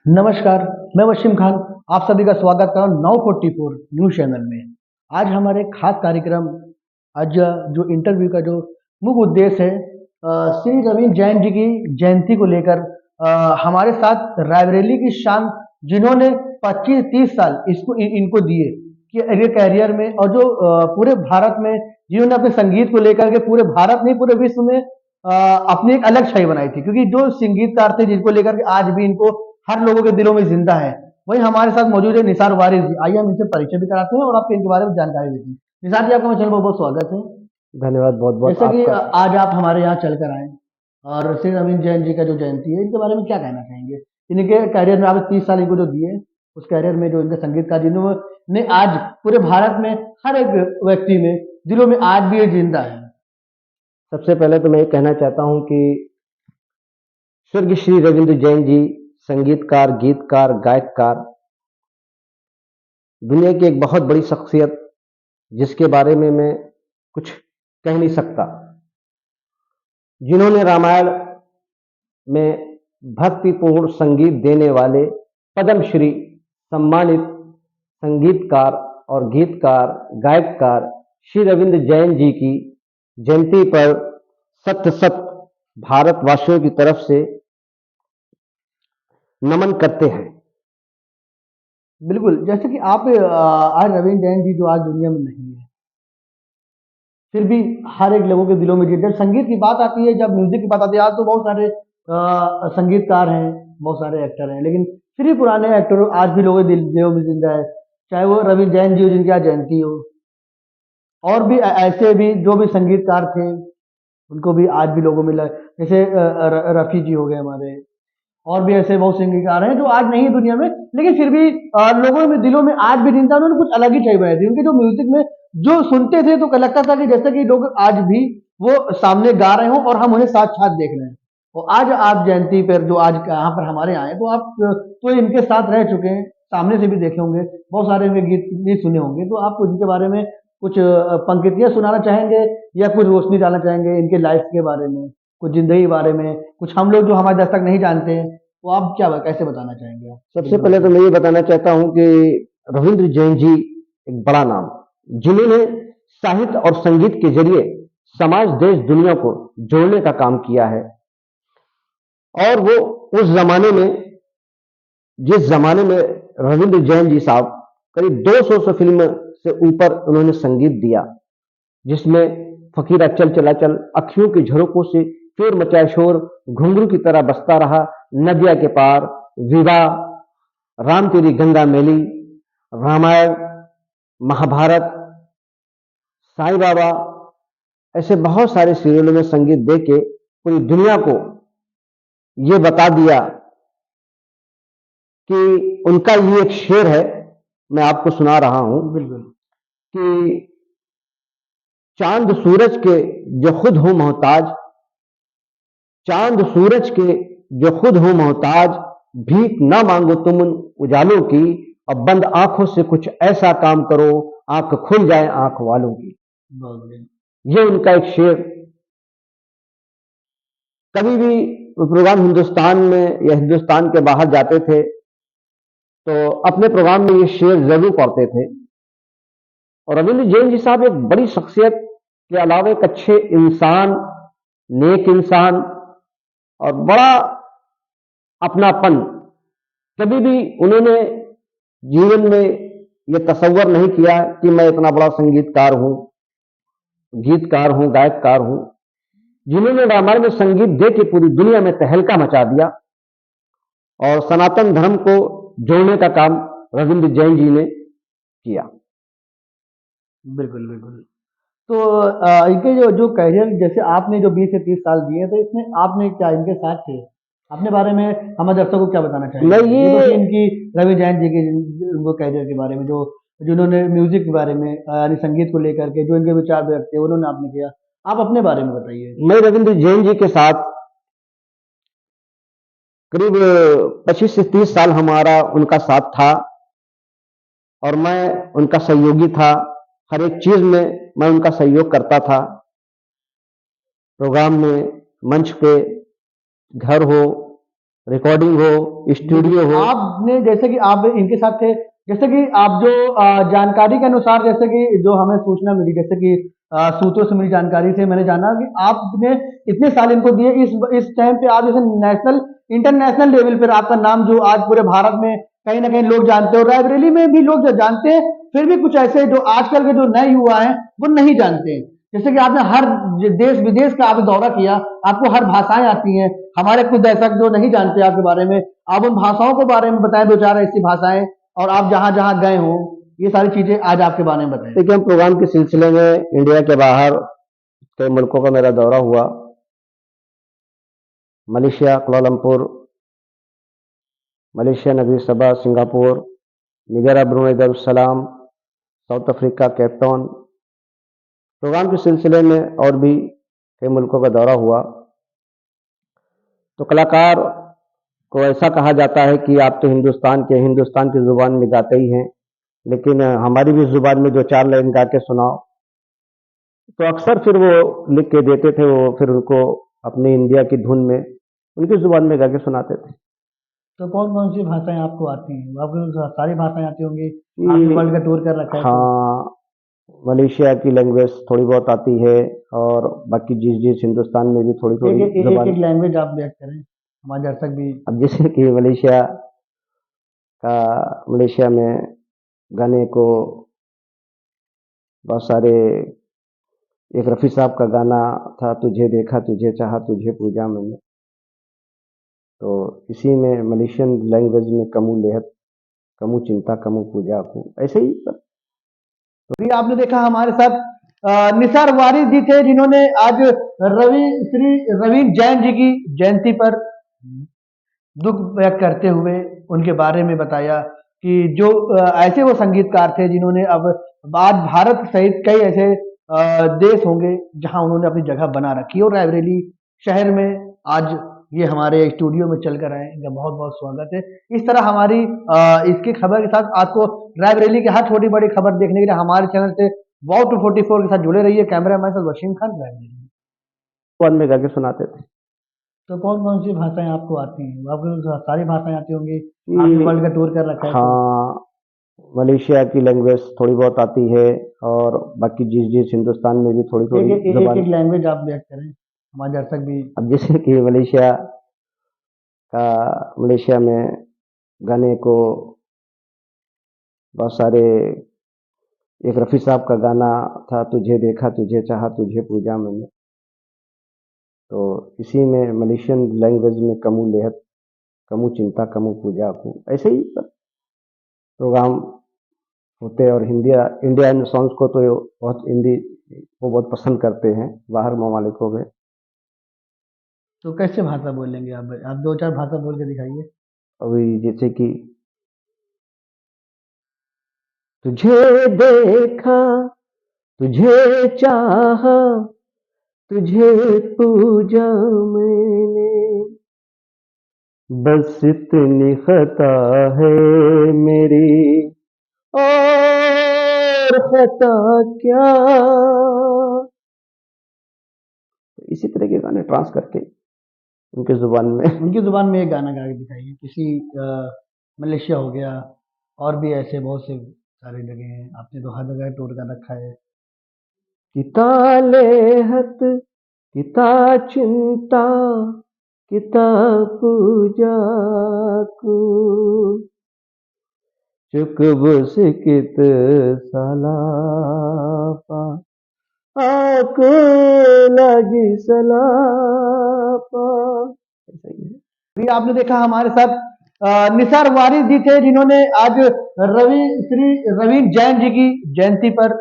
नमस्कार, मैं वसीम खान। आप सभी का स्वागत कर रहा हूँ 944 न्यूज़ चैनल में। आज हमारे खास कार्यक्रम, आज जो इंटरव्यू का जो मुख्य उद्देश्य है, श्री रविंद्र जैन जी की जयंती को लेकर हमारे साथ रायबरेली की शान, जिन्होंने 25-30 साल इनको दिए कि ये करियर में, और जो पूरे भारत में जिन्होंने अपने संगीत को लेकर के पूरे भारत नहीं पूरे विश्व में अपनी एक अलग छवि बनाई थी, क्योंकि जो संगीतकार थे जिनको लेकर के आज भी इनको हर लोगों के दिलों में जिंदा है। वही हमारे साथ मौजूद है निसार वारिस जी। आइए हम इनसे परिचय भी कराते हैं और आपको इनके बारे में जानकारी देते हैं। निसार जी, आपका मेरे चैनल पर बहुत स्वागत है। धन्यवाद, बहुत बहुत जैसा कि आपका। आज आप हमारे यहाँ चल कर आए, और श्री रविंद्र जैन जी का जो जयंती है, इनके बारे में क्या कहना चाहेंगे? इनके करियर में आपने 30 साल इनको जो दिए, उस करियर में जो इनके संगीतकार जिन्होंने आज पूरे भारत में हर एक व्यक्ति में दिलों में आज भी ये जिंदा है। सबसे पहले तो मैं ये कहना चाहता हूँ कि स्वर्गीय श्री रविंद्र जैन जी संगीतकार, गीतकार, गायककार, दुनिया की एक बहुत बड़ी शख्सियत, जिसके बारे में मैं कुछ कह नहीं सकता। जिन्होंने रामायण में भक्तिपूर्ण संगीत देने वाले पद्मश्री सम्मानित संगीतकार और गीतकार, गायककार श्री रविंद्र जैन जी की जयंती पर सत सत भारतवासियों की तरफ से नमन करते हैं। बिल्कुल, जैसे कि आप आज रविंद्र जैन जी जो आज दुनिया में नहीं है, फिर भी हर एक लोगों के दिलों में जब संगीत की बात आती है, जब म्यूजिक की बात आती है, आज तो बहुत सारे संगीतकार हैं, बहुत सारे एक्टर हैं, लेकिन फिर भी पुराने एक्टर आज भी लोगों के दिलों में जिंदा है। चाहे वो रविंद्र जैन जी हो जिनकी आज जयंती हो, और भी ऐसे भी जो भी संगीतकार थे, उनको भी आज भी लोगों में जैसे रफ़ी जी हो गए हमारे, और भी ऐसे बहुत संगीतकार हैं जो आज नहीं है दुनिया में, लेकिन फिर भी लोगों में दिलों में आज भी जिंदा। उन्होंने कुछ अलग ही छवि बनाई थी। उनके जो म्यूजिक में जो सुनते थे तो लगता था कि जैसे कि लोग आज भी वो सामने गा रहे हों और हम उन्हें साथ-साथ देख रहे हैं। और आज आप जयंती पर जो आज यहाँ पर हमारे यहाँ आए, तो आप तो इनके साथ रह चुके हैं, सामने से भी देखे होंगे, बहुत सारे इनके गीत भी सुने होंगे। तो आप इनके बारे में कुछ पंक्तियाँ सुनाना चाहेंगे, या कुछ रोशनी डालना चाहेंगे इनके लाइफ के बारे में, कुछ ज़िंदगी के बारे में, कुछ हम लोग जो हमारे दर्शक नहीं जानते हैं, तो आप क्या कैसे बताना चाहेंगे आप सबसे इनके पहले बारे तो में? मैं ये बताना चाहता हूं कि रविंद्र जैन जी एक बड़ा नाम, जिन्होंने साहित्य और संगीत के जरिए समाज, देश, दुनिया को जोड़ने का काम किया है। और वो उस जमाने में, जिस जमाने में रविंद्र जैन जी साहब करीब 200 फिल्म से ऊपर उन्होंने संगीत दिया, जिसमें फकीरा चल चला चल, अखियों की झरोकों से चोर मचाए शोर, घुंघरू की तरह बसता रहा, नदिया के पार, विवाह, राम तेरी गंगा मैली, रामायण, महाभारत, साईं बाबा, ऐसे बहुत सारे सीरियलों में संगीत दे के पूरी दुनिया को ये बता दिया कि उनका ये एक शेर है, मैं आपको सुना रहा हूं बिल्कुल। कि चांद सूरज के जो खुद हो मोहताज, चांद सूरज के जो खुद हो मोहताज, भीख ना मांगो तुम उन उजालों की, अब बंद आंखों से कुछ ऐसा काम करो, आंख खुल जाए आंख वालों की। बहुत बढ़िया। ये उनका एक शेर। कभी भी प्रोग्राम हिंदुस्तान में या हिंदुस्तान के बाहर जाते थे तो अपने प्रोग्राम में ये शेर जरूर पढ़ते थे। और रविंद्र जैन जी साहब एक बड़ी शख्सियत के अलावा एक अच्छे इंसान, नेक इंसान, और बड़ा अपनापन। कभी भी उन्होंने जीवन में ये तसव्वुर नहीं किया कि मैं इतना बड़ा संगीतकार हूं, गीतकार हूं, गायककार हूं। जिन्होंने रामायण में संगीत दे के पूरी दुनिया में तहलका मचा दिया और सनातन धर्म को जोड़ने का काम रविंद्र जैन जी ने किया। बिल्कुल, बिल्कुल। तो इनके जो जो करियर, जैसे आपने जो 20 से 30 साल दिए, तो इसमें आपने क्या इनके साथ थे? अपने बारे में हमारे दर्शकों को क्या बताना मैं चाहेंगे? ये तो ये थी इनकी रवि जैन जी की उनको करियर के बारे में, जो जिन्होंने म्यूज़िक के बारे में यानी संगीत को लेकर के जो इनके विचार व्यक्त थे, उन्होंने आपने किया। आप अपने बारे में बताइए। मैं रविंद्र जैन जी के साथ करीब 25 से 30 साल हमारा उनका साथ था, और मैं उनका सहयोगी था। हर एक चीज में मैं उनका सहयोग करता था, प्रोग्राम में, मंच पे, घर हो, रिकॉर्डिंग हो, स्टूडियो हो। आपने जैसे कि आप इनके साथ थे, जैसे कि आप जो जानकारी के अनुसार, जैसे कि जो हमें सूचना मिली, जैसे कि सूत्रों से मिली जानकारी से मैंने जाना कि आपने इतने साल इनको दिए, इस टाइम पे आप जैसे नेशनल इंटरनेशनल लेवल पर आपका नाम जो आज पूरे भारत में कहीं ना कहीं लोग जानते हो, रायबरेली में भी लोग जो जानते हैं, फिर भी कुछ ऐसे जो आजकल के जो नए युवा हैं वो नहीं जानते हैं। जैसे कि आपने हर देश विदेश का आप दौरा किया, आपको हर भाषाएं आती हैं, हमारे कुछ दर्शक जो नहीं जानते आपके बारे में, आप उन भाषाओं के बारे में बताएं, दो चार ऐसी भाषाएं, और आप जहां जहां गए हो, ये सारी चीजें आज आपके बारे में बताएं। देखिए, हम प्रोग्राम के सिलसिले में इंडिया के बाहर कई मुल्कों का मेरा दौरा हुआ। Malaysia Kuala Lumpur, Malaysia Negeri Sabah, Singapore, निगरा, Brunei Darussalam, South Africa, Cape Town. Programme के सिलसिले में और भी कई मुल्कों का दौरा हुआ। तो कलाकार को ऐसा कहा जाता है कि आप तो हिंदुस्तान की जुबान में गाते ही हैं, लेकिन हमारी भी जुबान में दो चार लाइन गा के सुनाओ। तो अक्सर फिर वो लिख के देते थे, वो फिर उनको अपनी इंडिया की धुन में उनकी जुबान में गा के सुनाते थे। तो कौन कौन सी भाषाएं आपको आती हैं? आपको तो सारी भाषाएं आती होंगी, आपने वर्ल्ड का टूर कर रखा है तो। हाँ, मलेशिया की लैंग्वेज थोड़ी बहुत आती है, और बाकी जिस हिंदुस्तान में भी थोड़ी थोड़ी एक जुबान। एक लैंग्वेज आप व्यक्त करें, हमारे दर्शक भी। अब जैसे कि मलेशिया में गाने को बहुत सारे, एक रफ़ी साहब का गाना था, तुझे देखा तुझे चाहा तुझे पूजा मैंने। तो इसी में मलेशियन लैंग्वेज में कमु लेहत, कमु चिंता, कमु पूजा को ऐसे ही सब। तो भी आपने देखा हमारे साथ निसार वारिस जी थे, जिन्होंने आज श्री रवीन जैन जी की जयंती पर दुख व्यक्त करते हुए उनके बारे में बताया कि जो ऐसे वो संगीतकार थे जिन्होंने अब आज भारत सहित कई ऐसे देश होंगे जहां उन्होंने अपनी जगह बना रखी, और रायबरेली शहर में आज ये हमारे स्टूडियो में चल कर आए, इनका बहुत बहुत स्वागत है। इस तरह हमारी इसकी खबर के साथ आपको रायबरेली की हर छोटी बड़ी खबर देखने के लिए हमारे चैनल से वाव 244 के साथ जुड़े रहिए। कैमरा मैन साथ वसीम खान, रायबरेली। वन में गा के सुनाते थे। तो कौन कौन सी भाषाएं आपको आती हैं? आपको तो सारी भाषाएं आती होंगी, आपने वर्ल्ड का टूर कर रखा है तो। हाँ, मलेशिया की लैंग्वेज थोड़ी बहुत आती है, और बाकी जिस हिंदुस्तान में भी थोड़ी थोड़ी जुबान। एक लैंग्वेज आप व्यक्त करें, हमारे दर्शक भी। अब जैसे कि मलेशिया में गाने को बहुत सारे, एक रफ़ी साहब का गाना था, तुझे देखा तुझे चाहा तुझे पूजा मैंने। तो इसी में मलेशियन लैंग्वेज में कमु लेहत, कमु चिंता, कमु पूजा को ऐसे ही सब प्रोग्राम होते हैं। और इंडियन सॉन्ग्स को तो बहुत हिंदी वो बहुत पसंद करते हैं बाहर ममालिकों में। तो कैसे भाषा बोलेंगे आप दो चार भाषा बोल के दिखाइए। अभी जैसे कि तुझे देखा तुझे चाहा तुझे पूजा मैंने, बस इतनी खता है मेरी और खता क्या। इसी तरह के गाने ट्रांस करके उनके जुबान में एक गाना गा के दिखाइए, किसी मलेशिया हो गया, और भी ऐसे बहुत से सारे जगह हैं, आपने तो हर जगह टूर कर रखा है। किता लेहत, किता चिंता, किता पूजा को, चुक बुस कित सलापा, आको लगी सलापा। भी आपने देखा हमारे साथ निसार वारिस जी थे, जिन्होंने आज श्री रवीन जैन जी की जयंती पर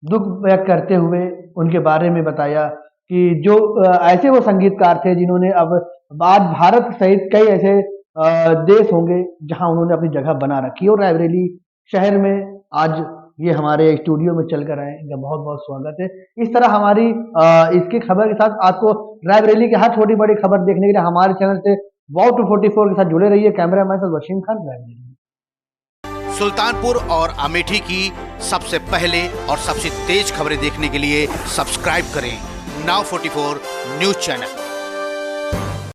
दुख व्यक्त करते हुए उनके बारे में बताया कि जो ऐसे वो संगीतकार थे जिन्होंने अब आज भारत सहित कई ऐसे देश होंगे जहां उन्होंने अपनी जगह बना रखी, और रायबरेली शहर में आज ये हमारे स्टूडियो में चल कर आए, इनका बहुत बहुत स्वागत है। इस तरह हमारी इसकी खबर के साथ आपको रायबरेली की हर छोटी बड़ी खबर देखने के लिए हमारे चैनल से वाव 244 के साथ जुड़े रहिए। कैमरा मैन साथ वसीम खान, रायबरेली। सुल्तानपुर और अमेठी की सबसे पहले और सबसे तेज खबरें देखने के लिए सब्सक्राइब करें Now 44 न्यूज चैनल।